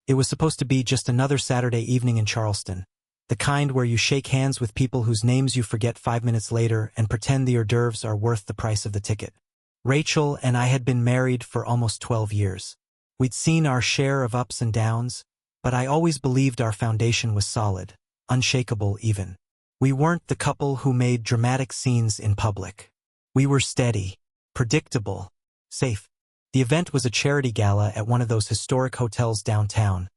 It was supposed to be just another Saturday evening in Charleston. The kind where you shake hands with people whose names you forget 5 minutes later and pretend the hors d'oeuvres are worth the price of the ticket. Rachel and I had been married for almost 12 years. We'd seen our share of ups and downs, but I always believed our foundation was solid, unshakable even. We weren't the couple who made dramatic scenes in public. We were steady, predictable, safe. The event was a charity gala at one of those historic hotels downtown,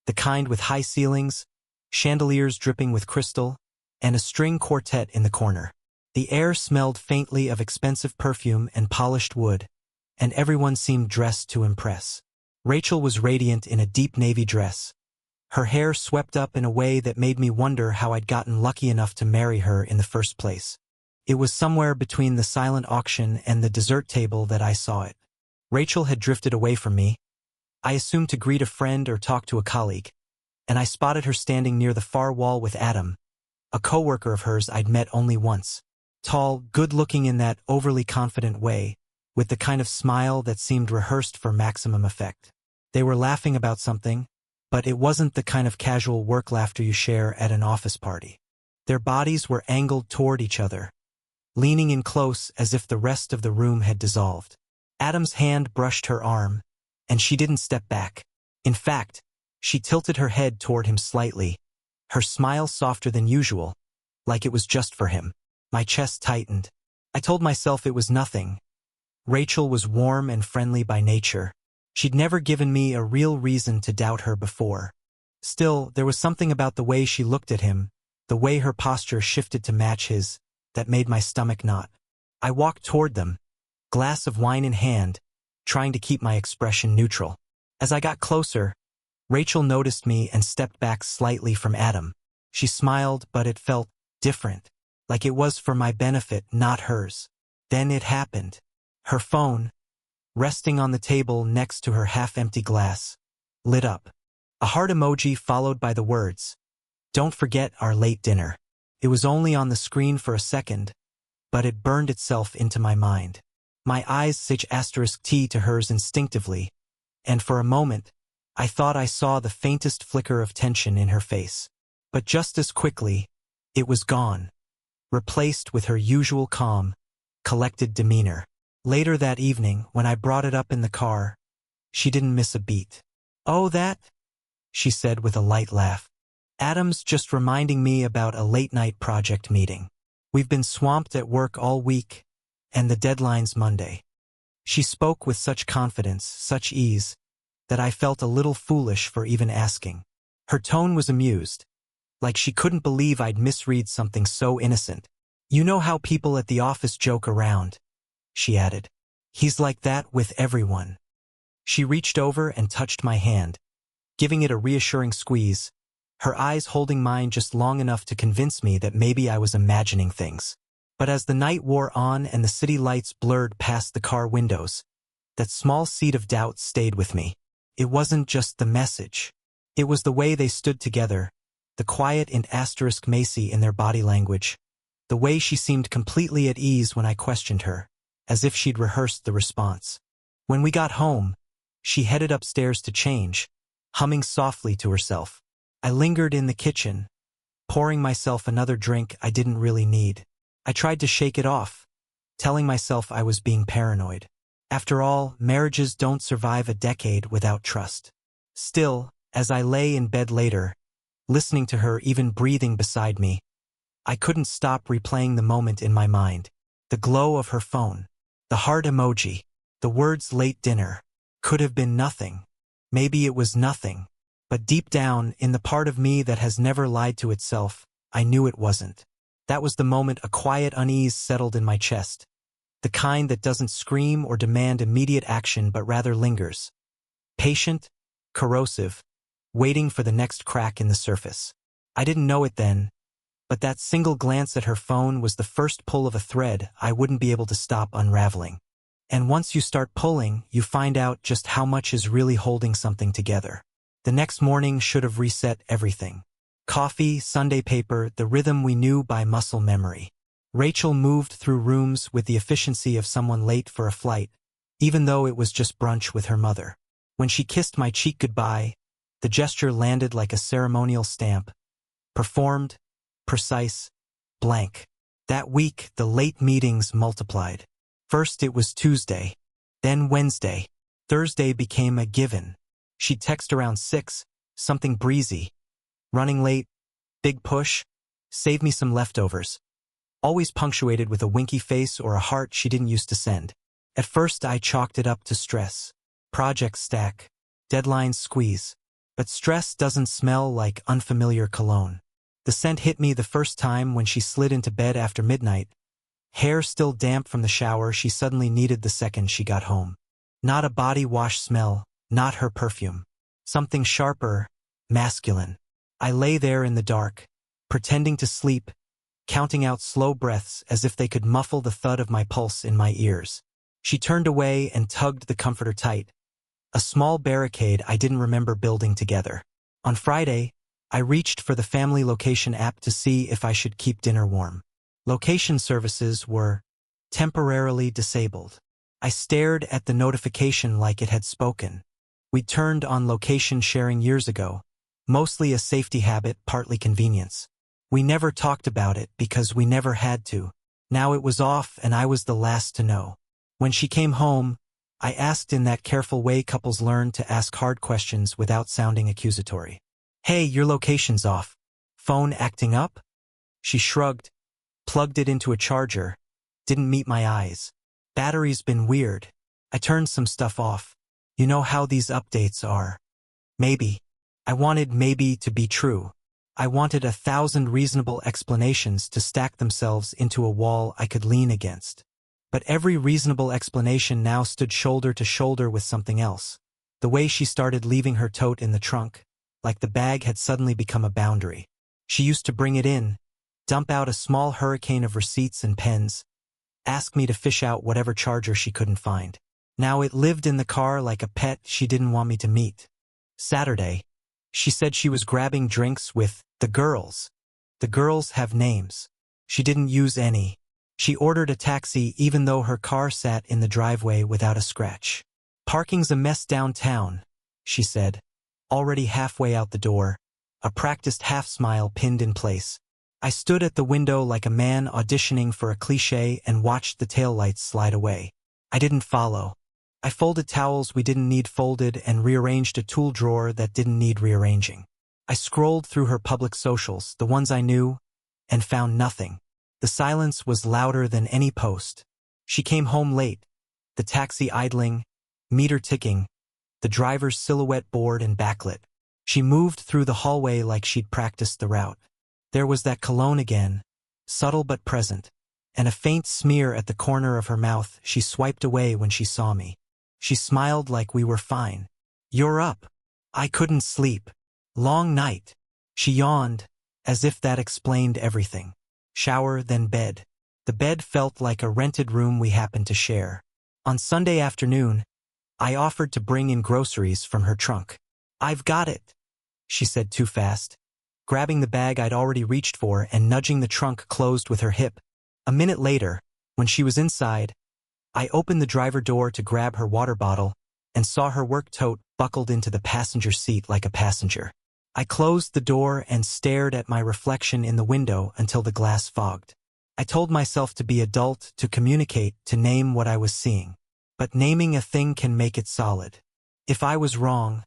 the kind with high ceilings, chandeliers dripping with crystal, and a string quartet in the corner. The air smelled faintly of expensive perfume and polished wood, and everyone seemed dressed to impress. Rachel was radiant in a deep navy dress, her hair swept up in a way that made me wonder how I'd gotten lucky enough to marry her in the first place. It was somewhere between the silent auction and the dessert table that I saw it. Rachel had drifted away from me. I assumed to greet a friend or talk to a colleague, and I spotted her standing near the far wall with Adam, a coworker of hers I'd met only once. Tall, good-looking in that overly confident way, with the kind of smile that seemed rehearsed for maximum effect. They were laughing about something, but it wasn't the kind of casual work laughter you share at an office party. Their bodies were angled toward each other, leaning in close as if the rest of the room had dissolved. Adam's hand brushed her arm, and she didn't step back. In fact, she tilted her head toward him slightly, her smile softer than usual, like it was just for him. My chest tightened. I told myself it was nothing. Rachel was warm and friendly by nature. She'd never given me a real reason to doubt her before. Still, there was something about the way she looked at him, the way her posture shifted to match his, that made my stomach knot. I walked toward them, glass of wine in hand, trying to keep my expression neutral. As I got closer, Rachel noticed me and stepped back slightly from Adam. She smiled, but it felt different, like it was for my benefit, not hers. Then it happened. Her phone, resting on the table next to her half-empty glass, lit up. A heart emoji followed by the words, "Don't forget our late dinner." It was only on the screen for a second, but it burned itself into my mind. My eyes set *T to hers instinctively, and for a moment, I thought I saw the faintest flicker of tension in her face. But just as quickly, it was gone, replaced with her usual calm, collected demeanor. Later that evening, when I brought it up in the car, she didn't miss a beat. "Oh, that?" she said with a light laugh. "Adam's just reminding me about a late-night project meeting. We've been swamped at work all week, and the deadline's Monday." She spoke with such confidence, such ease, that I felt a little foolish for even asking. Her tone was amused, like she couldn't believe I'd misread something so innocent. "You know how people at the office joke around," she added. "He's like that with everyone." She reached over and touched my hand, giving it a reassuring squeeze, her eyes holding mine just long enough to convince me that maybe I was imagining things. But as the night wore on and the city lights blurred past the car windows, that small seed of doubt stayed with me. It wasn't just the message. It was the way they stood together, the quiet and * Macy in their body language, the way she seemed completely at ease when I questioned her, as if she'd rehearsed the response. When we got home, she headed upstairs to change, humming softly to herself. I lingered in the kitchen, pouring myself another drink I didn't really need. I tried to shake it off, telling myself I was being paranoid. After all, marriages don't survive a decade without trust. Still, as I lay in bed later, listening to her even breathing beside me, I couldn't stop replaying the moment in my mind. The glow of her phone, the heart emoji, the words "late dinner." Could have been nothing. Maybe it was nothing. But deep down, in the part of me that has never lied to itself, I knew it wasn't. That was the moment a quiet unease settled in my chest. The kind that doesn't scream or demand immediate action but rather lingers. Patient, corrosive, waiting for the next crack in the surface. I didn't know it then, but that single glance at her phone was the first pull of a thread I wouldn't be able to stop unraveling. And once you start pulling, you find out just how much is really holding something together. The next morning should have reset everything. Coffee, Sunday paper, the rhythm we knew by muscle memory. Rachel moved through rooms with the efficiency of someone late for a flight, even though it was just brunch with her mother. When she kissed my cheek goodbye, The gesture landed like a ceremonial stamp. Performed, precise, blank. That week, the late meetings multiplied. First it was Tuesday, then Wednesday. Thursday became a given. She'd text around 6, something breezy. Running late, big push, save me some leftovers. Always punctuated with a winky face or a heart she didn't used to send. At first I chalked it up to stress. Projects stack, deadlines squeeze. But stress doesn't smell like unfamiliar cologne. The scent hit me the first time when she slid into bed after midnight. Hair still damp from the shower she suddenly needed the second she got home. Not a body wash smell, not her perfume. Something sharper, masculine. I lay there in the dark, pretending to sleep, counting out slow breaths as if they could muffle the thud of my pulse in my ears. She turned away and tugged the comforter tight. A small barricade I didn't remember building together. On Friday, I reached for the family location app to see if I should keep dinner warm. Location services were temporarily disabled. I stared at the notification like it had spoken. We turned on location sharing years ago, mostly a safety habit, partly convenience. We never talked about it because we never had to. Now it was off and I was the last to know. When she came home, I asked in that careful way couples learn to ask hard questions without sounding accusatory. Hey, your location's off. Phone acting up? She shrugged, plugged it into a charger, didn't meet my eyes. Battery's been weird. I turned some stuff off. You know how these updates are. Maybe. I wanted maybe to be true. I wanted 1,000 reasonable explanations to stack themselves into a wall I could lean against. But every reasonable explanation now stood shoulder to shoulder with something else. The way she started leaving her tote in the trunk, like the bag had suddenly become a boundary. She used to bring it in, dump out a small hurricane of receipts and pens, ask me to fish out whatever charger she couldn't find. Now it lived in the car like a pet she didn't want me to meet. Saturday, she said she was grabbing drinks with the girls. The girls have names. She didn't use any. She ordered a taxi even though her car sat in the driveway without a scratch. Parking's a mess downtown, she said, already halfway out the door, a practiced half-smile pinned in place. I stood at the window like a man auditioning for a cliché and watched the taillights slide away. I didn't follow. I folded towels we didn't need folded and rearranged a tool drawer that didn't need rearranging. I scrolled through her public socials, the ones I knew, and found nothing. The silence was louder than any post. She came home late, the taxi idling, meter ticking, the driver's silhouette bored and backlit. She moved through the hallway like she'd practiced the route. There was that cologne again, subtle but present, and a faint smear at the corner of her mouth she swiped away when she saw me. She smiled like we were fine. You're up. I couldn't sleep. Long night. She yawned, as if that explained everything. Shower, then bed. The bed felt like a rented room we happened to share. On Sunday afternoon, I offered to bring in groceries from her trunk. I've got it, she said too fast, grabbing the bag I'd already reached for and nudging the trunk closed with her hip. A minute later, when she was inside, I opened the driver door to grab her water bottle and saw her work tote buckled into the passenger seat like a passenger. I closed the door and stared at my reflection in the window until the glass fogged. I told myself to be adult, to communicate, to name what I was seeing. But naming a thing can make it solid. If I was wrong,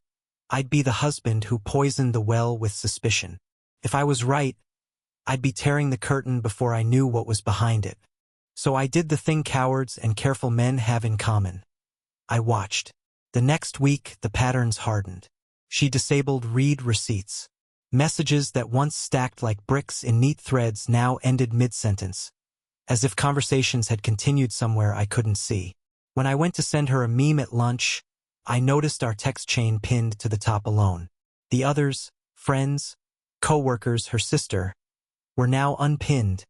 I'd be the husband who poisoned the well with suspicion. If I was right, I'd be tearing the curtain before I knew what was behind it. So I did the thing cowards and careful men have in common. I watched. The next week, the patterns hardened. She disabled read receipts. Messages that once stacked like bricks in neat threads now ended mid-sentence, as if conversations had continued somewhere I couldn't see. When I went to send her a meme at lunch, I noticed our text chain pinned to the top alone. The others, friends, co-workers, her sister, were now unpinned,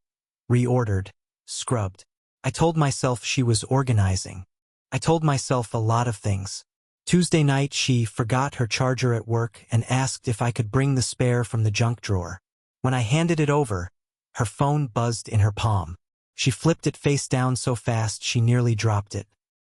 reordered, scrubbed. I told myself she was organizing. I told myself a lot of things. Tuesday night she forgot her charger at work and asked if I could bring the spare from the junk drawer. When I handed it over, her phone buzzed in her palm. She flipped it face down so fast she nearly dropped it.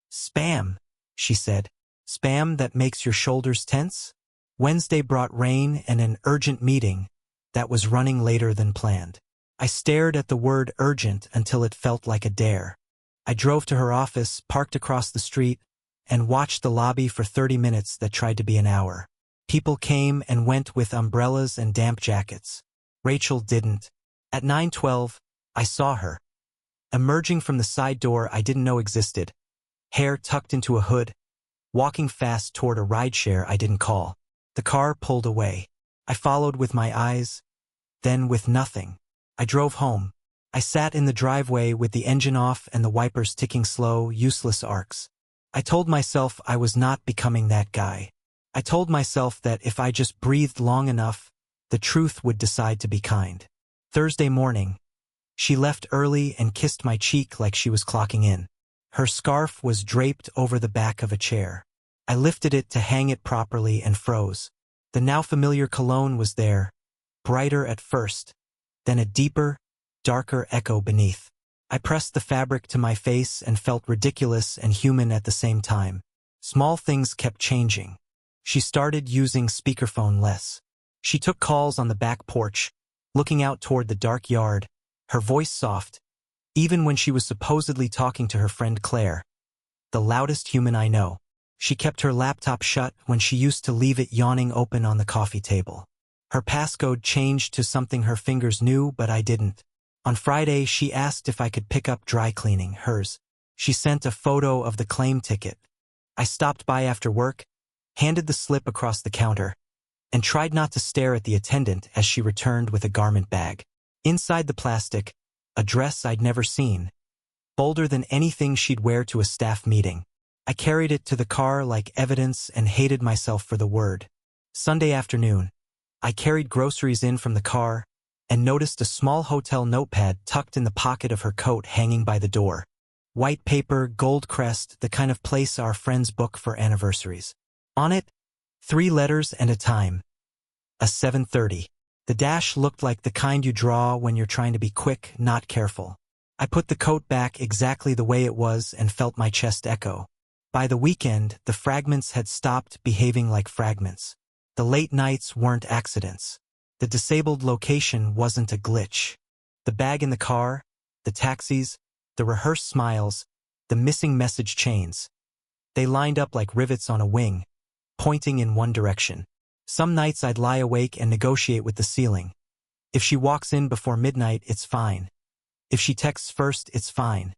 Spam, she said. Spam that makes your shoulders tense? Wednesday brought rain and an urgent meeting that was running later than planned. I stared at the word urgent until it felt like a dare. I drove to her office, parked across the street, and watched the lobby for 30 minutes that tried to be an hour. People came and went with umbrellas and damp jackets. Rachel didn't. At 9:12, I saw her, emerging from the side door I didn't know existed, hair tucked into a hood, walking fast toward a rideshare I didn't call. The car pulled away. I followed with my eyes, then with nothing. I drove home. I sat in the driveway with the engine off and the wipers ticking slow, useless arcs. I told myself I was not becoming that guy. I told myself that if I just breathed long enough, the truth would decide to be kind. Thursday morning, she left early and kissed my cheek like she was clocking in. Her scarf was draped over the back of a chair. I lifted it to hang it properly and froze. The now familiar cologne was there, brighter at first, then a deeper, darker echo beneath. I pressed the fabric to my face and felt ridiculous and human at the same time. Small things kept changing. She started using speakerphone less. She took calls on the back porch, looking out toward the dark yard, her voice soft, even when she was supposedly talking to her friend Claire, the loudest human I know. She kept her laptop shut when she used to leave it yawning open on the coffee table. Her passcode changed to something her fingers knew, but I didn't. On Friday, she asked if I could pick up dry cleaning, hers. She sent a photo of the claim ticket. I stopped by after work, handed the slip across the counter, and tried not to stare at the attendant as she returned with a garment bag. Inside the plastic, a dress I'd never seen, bolder than anything she'd wear to a staff meeting. I carried it to the car like evidence and hated myself for the word. Sunday afternoon, I carried groceries in from the car and noticed a small hotel notepad tucked in the pocket of her coat hanging by the door. White paper, gold crest, the kind of place our friends book for anniversaries. On it, 3 letters and a time. A 7:30. The dash looked like the kind you draw when you're trying to be quick, not careful. I put the coat back exactly the way it was and felt my chest echo. By the weekend, the fragments had stopped behaving like fragments. The late nights weren't accidents. The disabled location wasn't a glitch. The bag in the car, the taxis, the rehearsed smiles, the missing message chains. They lined up like rivets on a wing, pointing in one direction. Some nights I'd lie awake and negotiate with the ceiling. If she walks in before midnight, it's fine. If she texts first, it's fine.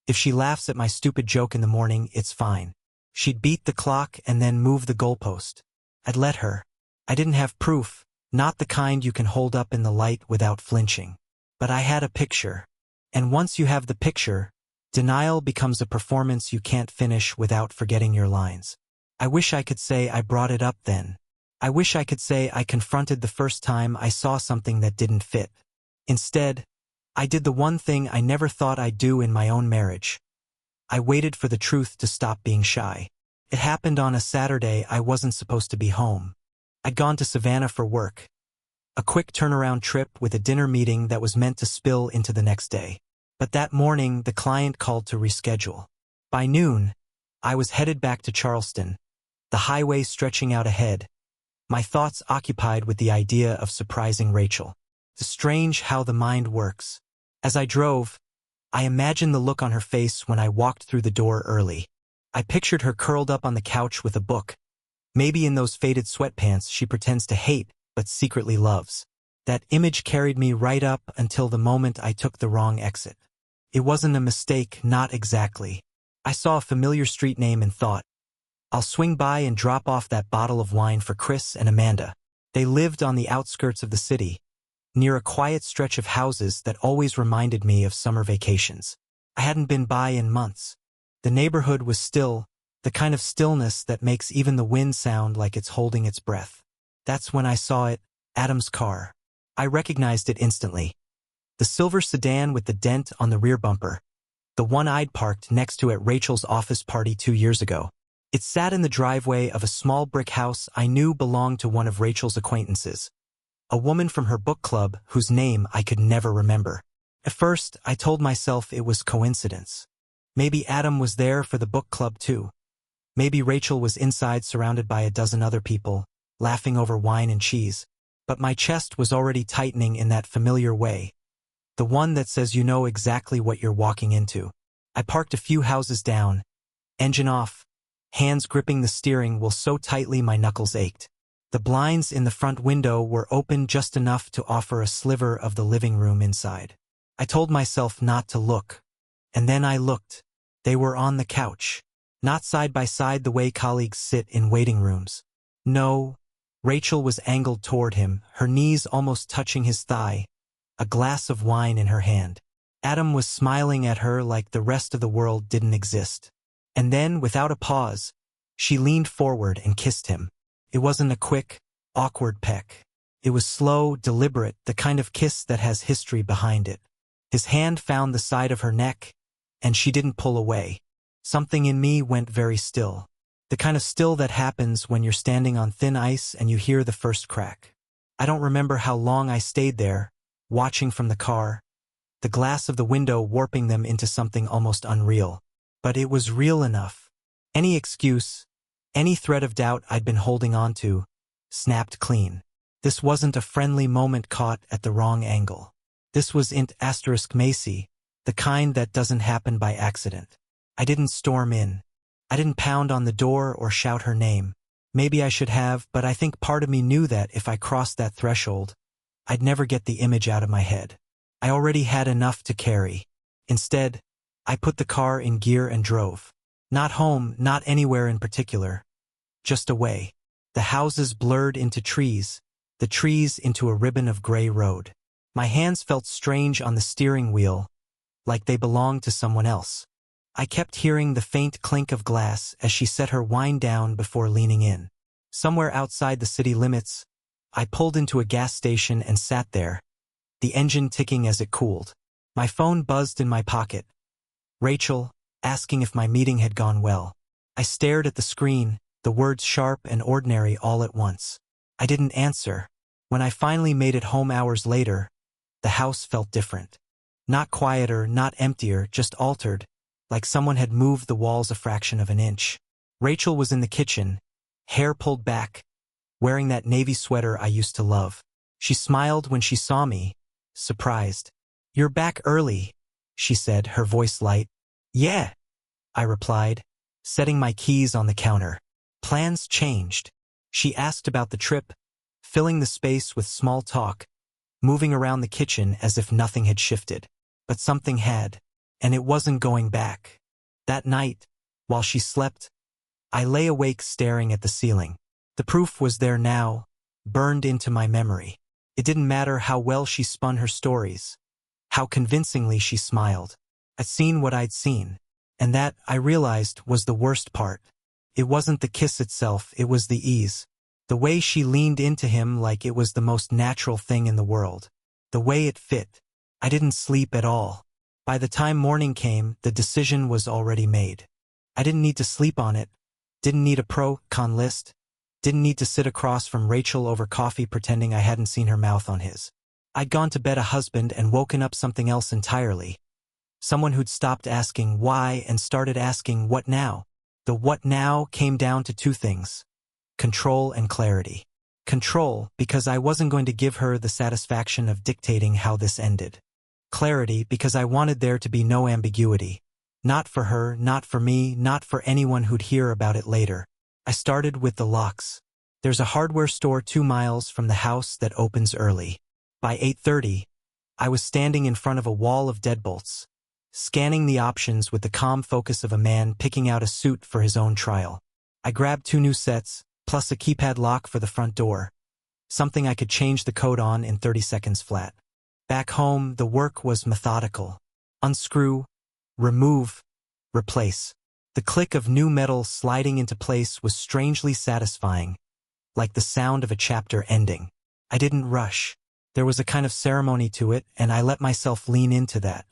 If she laughs at my stupid joke in the morning, it's fine. She'd beat the clock and then move the goalpost. I'd let her. I didn't have proof, not the kind you can hold up in the light without flinching. But I had a picture. And once you have the picture, denial becomes a performance you can't finish without forgetting your lines. I wish I could say I brought it up then. I wish I could say I confronted the first time I saw something that didn't fit. Instead, I did the one thing I never thought I'd do in my own marriage. I waited for the truth to stop being shy. It happened on a Saturday I wasn't supposed to be home. I'd gone to Savannah for work. A quick turnaround trip with a dinner meeting that was meant to spill into the next day. But that morning, the client called to reschedule. By noon, I was headed back to Charleston, the highway stretching out ahead, my thoughts occupied with the idea of surprising Rachel. It's strange how the mind works. As I drove, I imagined the look on her face when I walked through the door early. I pictured her curled up on the couch with a book, maybe in those faded sweatpants she pretends to hate but secretly loves. That image carried me right up until the moment I took the wrong exit. It wasn't a mistake, not exactly. I saw a familiar street name and thought, I'll swing by and drop off that bottle of wine for Chris and Amanda. They lived on the outskirts of the city, near a quiet stretch of houses that always reminded me of summer vacations. I hadn't been by in months. The neighborhood was still, the kind of stillness that makes even the wind sound like it's holding its breath. That's when I saw it, Adam's car. I recognized it instantly. The silver sedan with the dent on the rear bumper, the one I'd parked next to at Rachel's office party 2 years ago. It sat in the driveway of a small brick house I knew belonged to one of Rachel's acquaintances, a woman from her book club whose name I could never remember. At first, I told myself it was coincidence. Maybe Adam was there for the book club too. Maybe Rachel was inside surrounded by a dozen other people, laughing over wine and cheese. But my chest was already tightening in that familiar way, the one that says you know exactly what you're walking into. I parked a few houses down, engine off, hands gripping the steering wheel so tightly my knuckles ached. The blinds in the front window were open just enough to offer a sliver of the living room inside. I told myself not to look, and then I looked. They were on the couch, not side by side the way colleagues sit in waiting rooms. No, Rachel was angled toward him, her knees almost touching his thigh, a glass of wine in her hand. Adam was smiling at her like the rest of the world didn't exist. And then, without a pause, she leaned forward and kissed him. It wasn't a quick, awkward peck. It was slow, deliberate, the kind of kiss that has history behind it. His hand found the side of her neck, and she didn't pull away. Something in me went very still. The kind of still that happens when you're standing on thin ice and you hear the first crack. I don't remember how long I stayed there, watching from the car, the glass of the window warping them into something almost unreal. But it was real enough. Any excuse, any thread of doubt I'd been holding on to, snapped clean. This wasn't a friendly moment caught at the wrong angle. This was int** Macy, the kind that doesn't happen by accident. I didn't storm in. I didn't pound on the door or shout her name. Maybe I should have, but I think part of me knew that if I crossed that threshold, I'd never get the image out of my head. I already had enough to carry. Instead, I put the car in gear and drove. Not home, not anywhere in particular. Just away. The houses blurred into trees, the trees into a ribbon of gray road. My hands felt strange on the steering wheel, like they belonged to someone else. I kept hearing the faint clink of glass as she set her wine down before leaning in. Somewhere outside the city limits, I pulled into a gas station and sat there, the engine ticking as it cooled. My phone buzzed in my pocket. Rachel, asking if my meeting had gone well. I stared at the screen, the words sharp and ordinary all at once. I didn't answer. When I finally made it home hours later, the house felt different. Not quieter, not emptier, just altered, like someone had moved the walls a fraction of an inch. Rachel was in the kitchen, hair pulled back, wearing that navy sweater I used to love. She smiled when she saw me, surprised. "You're back early," she said, her voice light. "Yeah," I replied, setting my keys on the counter. Plans changed. She asked about the trip, filling the space with small talk, moving around the kitchen as if nothing had shifted. But something had, and it wasn't going back. That night, while she slept, I lay awake staring at the ceiling. The proof was there now, burned into my memory. It didn't matter how well she spun her stories, how convincingly she smiled. I'd seen what I'd seen, and that, I realized, was the worst part. It wasn't the kiss itself, it was the ease. The way she leaned into him like it was the most natural thing in the world. The way it fit. I didn't sleep at all. By the time morning came, the decision was already made. I didn't need to sleep on it, didn't need a pro-con list, didn't need to sit across from Rachel over coffee pretending I hadn't seen her mouth on his. I'd gone to bed a husband and woken up something else entirely. Someone who'd stopped asking why and started asking what now. The what now came down to two things: control and clarity. Control, because I wasn't going to give her the satisfaction of dictating how this ended. Clarity, because I wanted there to be no ambiguity. Not for her, not for me, not for anyone who'd hear about it later. I started with the locks. There's a hardware store 2 miles from the house that opens early. By 8:30, I was standing in front of a wall of deadbolts, scanning the options with the calm focus of a man picking out a suit for his own trial. I grabbed 2 new sets, plus a keypad lock for the front door, something I could change the code on in 30 seconds flat. Back home, the work was methodical. Unscrew, remove, replace. The click of new metal sliding into place was strangely satisfying, like the sound of a chapter ending. I didn't rush. There was a kind of ceremony to it, and I let myself lean into that.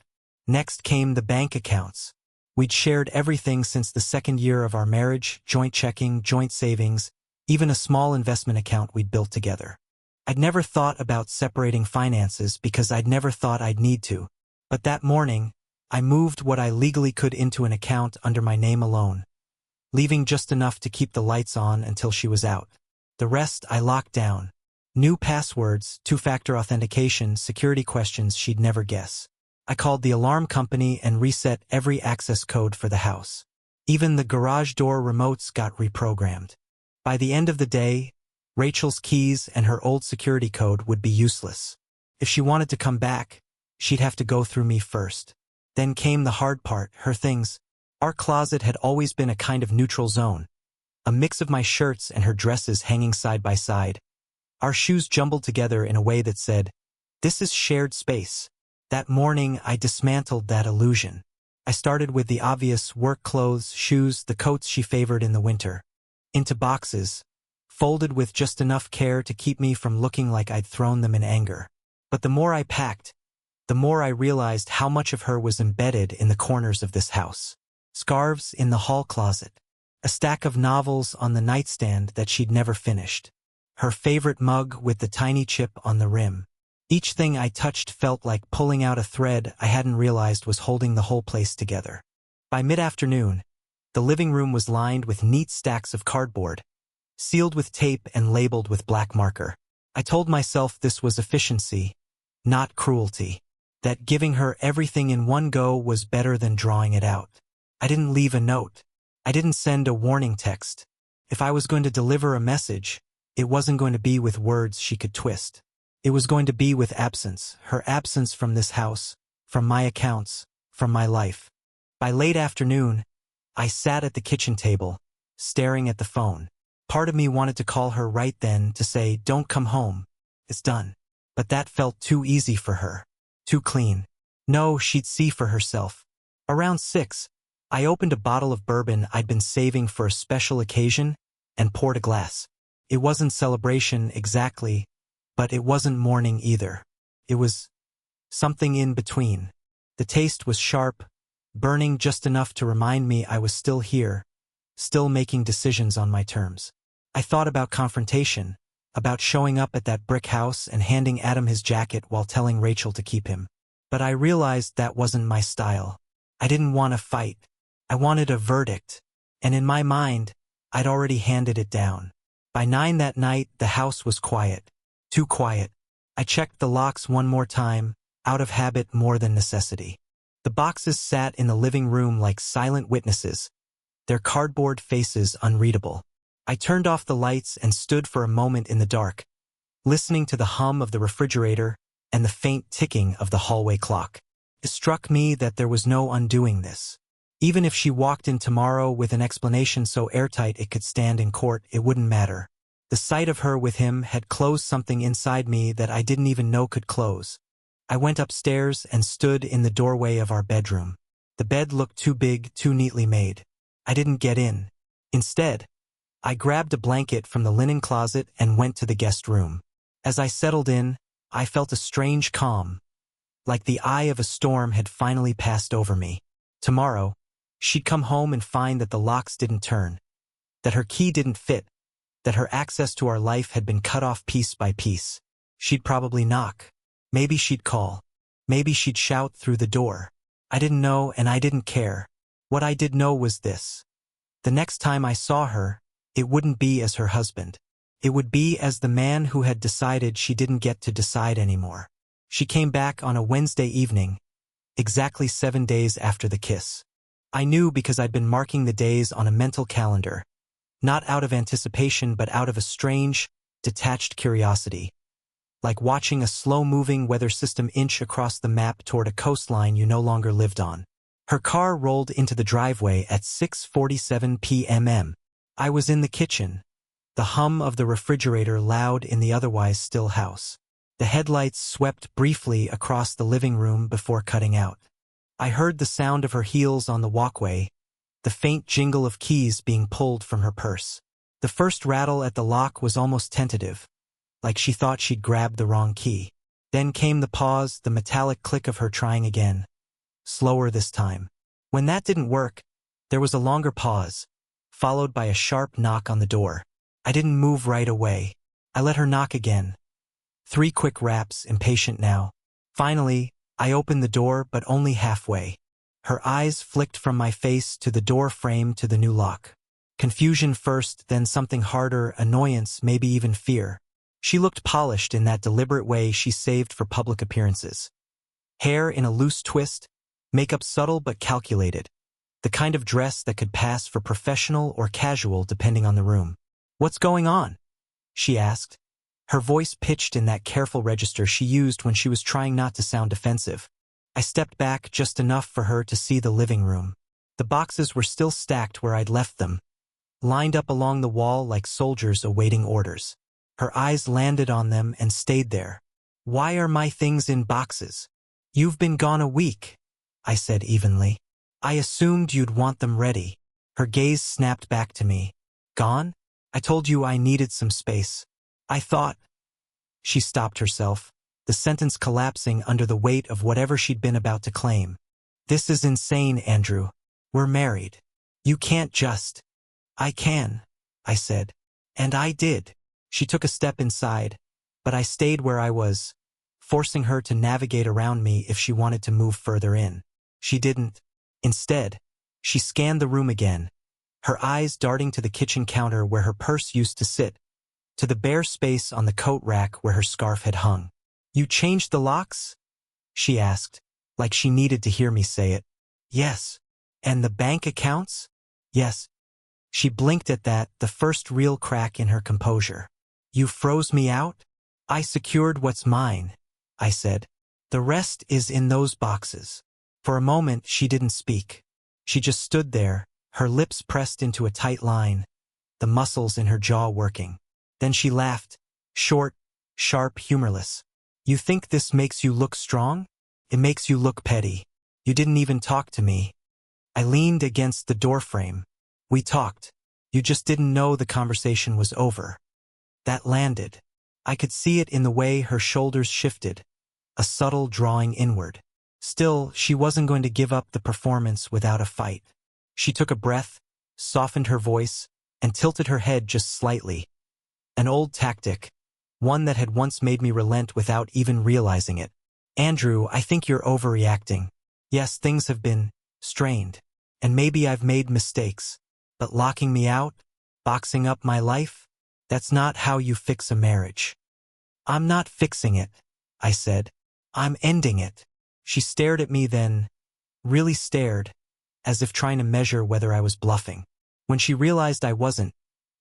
Next came the bank accounts. We'd shared everything since the 2nd year of our marriage: joint checking, joint savings, even a small investment account we'd built together. I'd never thought about separating finances because I'd never thought I'd need to. But that morning, I moved what I legally could into an account under my name alone, leaving just enough to keep the lights on until she was out. The rest I locked down. New passwords, two-factor authentication, security questions she'd never guess. I called the alarm company and reset every access code for the house. Even the garage door remotes got reprogrammed. By the end of the day, Rachel's keys and her old security code would be useless. If she wanted to come back, she'd have to go through me first. Then came the hard part, her things. Our closet had always been a kind of neutral zone. A mix of my shirts and her dresses hanging side by side. Our shoes jumbled together in a way that said, "This is shared space." That morning, I dismantled that illusion. I started with the obvious work clothes, shoes, the coats she favored in the winter. Into boxes, folded with just enough care to keep me from looking like I'd thrown them in anger. But the more I packed, the more I realized how much of her was embedded in the corners of this house. Scarves in the hall closet. A stack of novels on the nightstand that she'd never finished. Her favorite mug with the tiny chip on the rim. Each thing I touched felt like pulling out a thread I hadn't realized was holding the whole place together. By mid-afternoon, the living room was lined with neat stacks of cardboard, sealed with tape and labeled with black marker. I told myself this was efficiency, not cruelty. That giving her everything in one go was better than drawing it out. I didn't leave a note. I didn't send a warning text. If I was going to deliver a message, it wasn't going to be with words she could twist. It was going to be with absence, her absence from this house, from my accounts, from my life. By late afternoon, I sat at the kitchen table, staring at the phone. Part of me wanted to call her right then to say, "Don't come home. It's done." But that felt too easy for her. Too clean. No, she'd see for herself. Around 6, I opened a bottle of bourbon I'd been saving for a special occasion and poured a glass. It wasn't celebration exactly, but it wasn't mourning either. It was something in between. The taste was sharp, burning just enough to remind me I was still here, still making decisions on my terms. I thought about confrontation, about showing up at that brick house and handing Adam his jacket while telling Rachel to keep him. But I realized that wasn't my style. I didn't want to fight. I wanted a verdict. And in my mind, I'd already handed it down. By 9 that night, the house was quiet. Too quiet. I checked the locks one more time, out of habit more than necessity. The boxes sat in the living room like silent witnesses, their cardboard faces unreadable. I turned off the lights and stood for a moment in the dark, listening to the hum of the refrigerator and the faint ticking of the hallway clock. It struck me that there was no undoing this. Even if she walked in tomorrow with an explanation so airtight it could stand in court, it wouldn't matter. The sight of her with him had closed something inside me that I didn't even know could close. I went upstairs and stood in the doorway of our bedroom. The bed looked too big, too neatly made. I didn't get in. Instead, I grabbed a blanket from the linen closet and went to the guest room. As I settled in, I felt a strange calm, like the eye of a storm had finally passed over me. Tomorrow, she'd come home and find that the locks didn't turn, that her key didn't fit, that her access to our life had been cut off piece by piece. She'd probably knock. Maybe she'd call. Maybe she'd shout through the door. I didn't know and I didn't care. What I did know was this. The next time I saw her, it wouldn't be as her husband. It would be as the man who had decided she didn't get to decide anymore. She came back on a Wednesday evening, exactly 7 days after the kiss. I knew because I'd been marking the days on a mental calendar. Not out of anticipation, but out of a strange, detached curiosity. Like watching a slow-moving weather system inch across the map toward a coastline you no longer lived on. Her car rolled into the driveway at 6:47 p.m. I was in the kitchen, the hum of the refrigerator loud in the otherwise still house. The headlights swept briefly across the living room before cutting out. I heard the sound of her heels on the walkway, the faint jingle of keys being pulled from her purse. The first rattle at the lock was almost tentative, like she thought she'd grabbed the wrong key. Then came the pause, the metallic click of her trying again. Slower this time. When that didn't work, there was a longer pause, followed by a sharp knock on the door. I didn't move right away. I let her knock again. 3 quick raps, impatient now. Finally, I opened the door, but only halfway. Her eyes flicked from my face to the door frame to the new lock. Confusion first, then something harder, annoyance, maybe even fear. She looked polished in that deliberate way she saved for public appearances. Hair in a loose twist, makeup subtle but calculated. The kind of dress that could pass for professional or casual depending on the room. "What's going on?" she asked, her voice pitched in that careful register she used when she was trying not to sound defensive. I stepped back just enough for her to see the living room. The boxes were still stacked where I'd left them, lined up along the wall like soldiers awaiting orders. Her eyes landed on them and stayed there. "Why are my things in boxes?" "You've been gone a week," I said evenly. "I assumed you'd want them ready." Her gaze snapped back to me. "Gone? I told you I needed some space. I thought—" She stopped herself, the sentence collapsing under the weight of whatever she'd been about to claim. "This is insane, Andrew. We're married. You can't just—" "I can," I said. "And I did." She took a step inside, but I stayed where I was, forcing her to navigate around me if she wanted to move further in. She didn't. Instead, she scanned the room again, her eyes darting to the kitchen counter where her purse used to sit, to the bare space on the coat rack where her scarf had hung. "You changed the locks?" she asked, like she needed to hear me say it. "Yes." "And the bank accounts?" "Yes." She blinked at that, the first real crack in her composure. "You froze me out?" "I secured what's mine," I said. "The rest is in those boxes." For a moment, she didn't speak. She just stood there, her lips pressed into a tight line, the muscles in her jaw working. Then she laughed, short, sharp, humorless. "You think this makes you look strong? It makes you look petty. You didn't even talk to me." I leaned against the doorframe. "We talked. You just didn't know the conversation was over." That landed. I could see it in the way her shoulders shifted, a subtle drawing inward. Still, she wasn't going to give up the performance without a fight. She took a breath, softened her voice, and tilted her head just slightly. An old tactic, one that had once made me relent without even realizing it. "Andrew, I think you're overreacting. Yes, things have been strained, and maybe I've made mistakes, but locking me out, boxing up my life, that's not how you fix a marriage." "I'm not fixing it," I said. "I'm ending it." She stared at me then, really stared, as if trying to measure whether I was bluffing. When she realized I wasn't,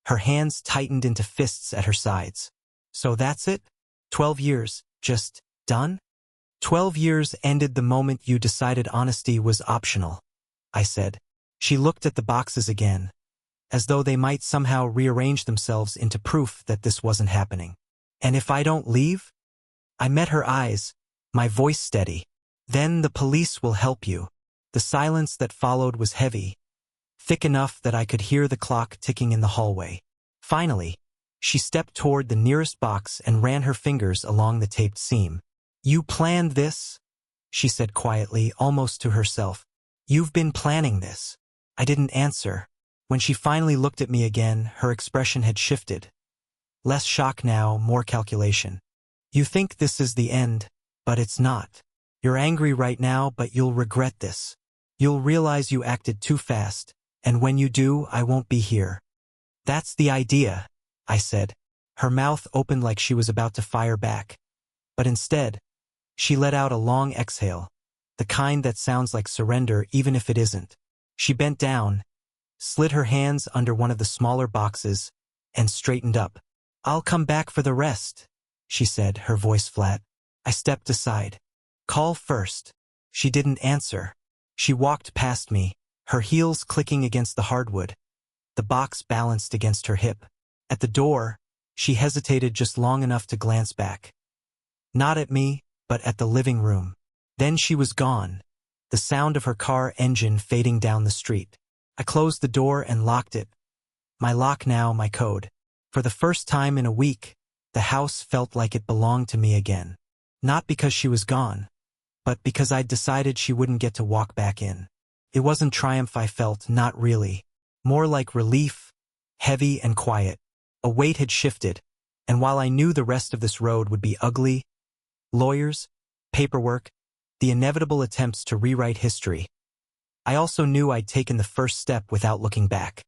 her hands tightened into fists at her sides. "So that's it? 12 years, just done?" 12 years ended the moment you decided honesty was optional," I said. She looked at the boxes again, as though they might somehow rearrange themselves into proof that this wasn't happening. "And if I don't leave?" I met her eyes, my voice steady. "Then the police will help you." The silence that followed was heavy, thick enough that I could hear the clock ticking in the hallway. Finally, she stepped toward the nearest box and ran her fingers along the taped seam. "You planned this?" she said quietly, almost to herself. "You've been planning this." I didn't answer. When she finally looked at me again, her expression had shifted. Less shock now, more calculation. "You think this is the end, but it's not. You're angry right now, but you'll regret this. You'll realize you acted too fast, and when you do, I won't be here." "That's the idea," I said. Her mouth opened like she was about to fire back. But instead, she let out a long exhale, the kind that sounds like surrender even if it isn't. She bent down, slid her hands under one of the smaller boxes, and straightened up. "I'll come back for the rest," she said, her voice flat. I stepped aside. "Call first." She didn't answer. She walked past me, her heels clicking against the hardwood, the box balanced against her hip. At the door, she hesitated just long enough to glance back. Not at me, but at the living room. Then she was gone, the sound of her car engine fading down the street. I closed the door and locked it. My lock now, my code. For the first time in a week, the house felt like it belonged to me again. Not because she was gone, but because I'd decided she wouldn't get to walk back in. It wasn't triumph I felt, not really. More like relief, heavy and quiet. A weight had shifted, and while I knew the rest of this road would be ugly, lawyers, paperwork, the inevitable attempts to rewrite history, I also knew I'd taken the first step without looking back.